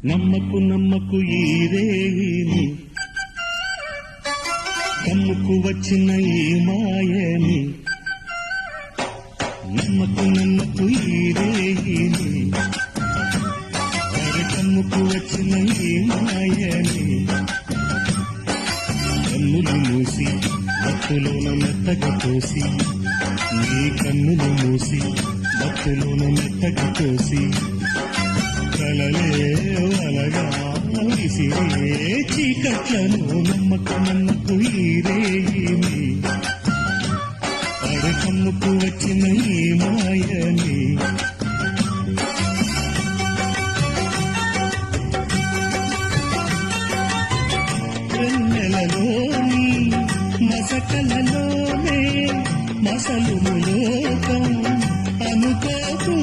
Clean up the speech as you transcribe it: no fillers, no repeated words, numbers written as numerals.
నమ్మకు నమ్మకు ఈ రేయిని, కమ్ముకు వచ్చిన ఈ మాయని. నమ్మకు నమ్మకు ఈ రేయిని, అరే కమ్ముకు వచ్చిన ఈ మాయని. కన్నులు మూసి భక్తులోన మెత్తగా తోసి, నీ కన్నులు మూసి భక్తులోన మెత్తగా తోసి, కలలే వలగా విసిరే చీకట్లను. నమ్మకు నమ్మకు ఈ రేయిని, అరే కమ్ముకు వచ్చిన ఈ మాయని. వెన్నెలలోని మసకలలోనే మసలుము లోకం అనుకోకు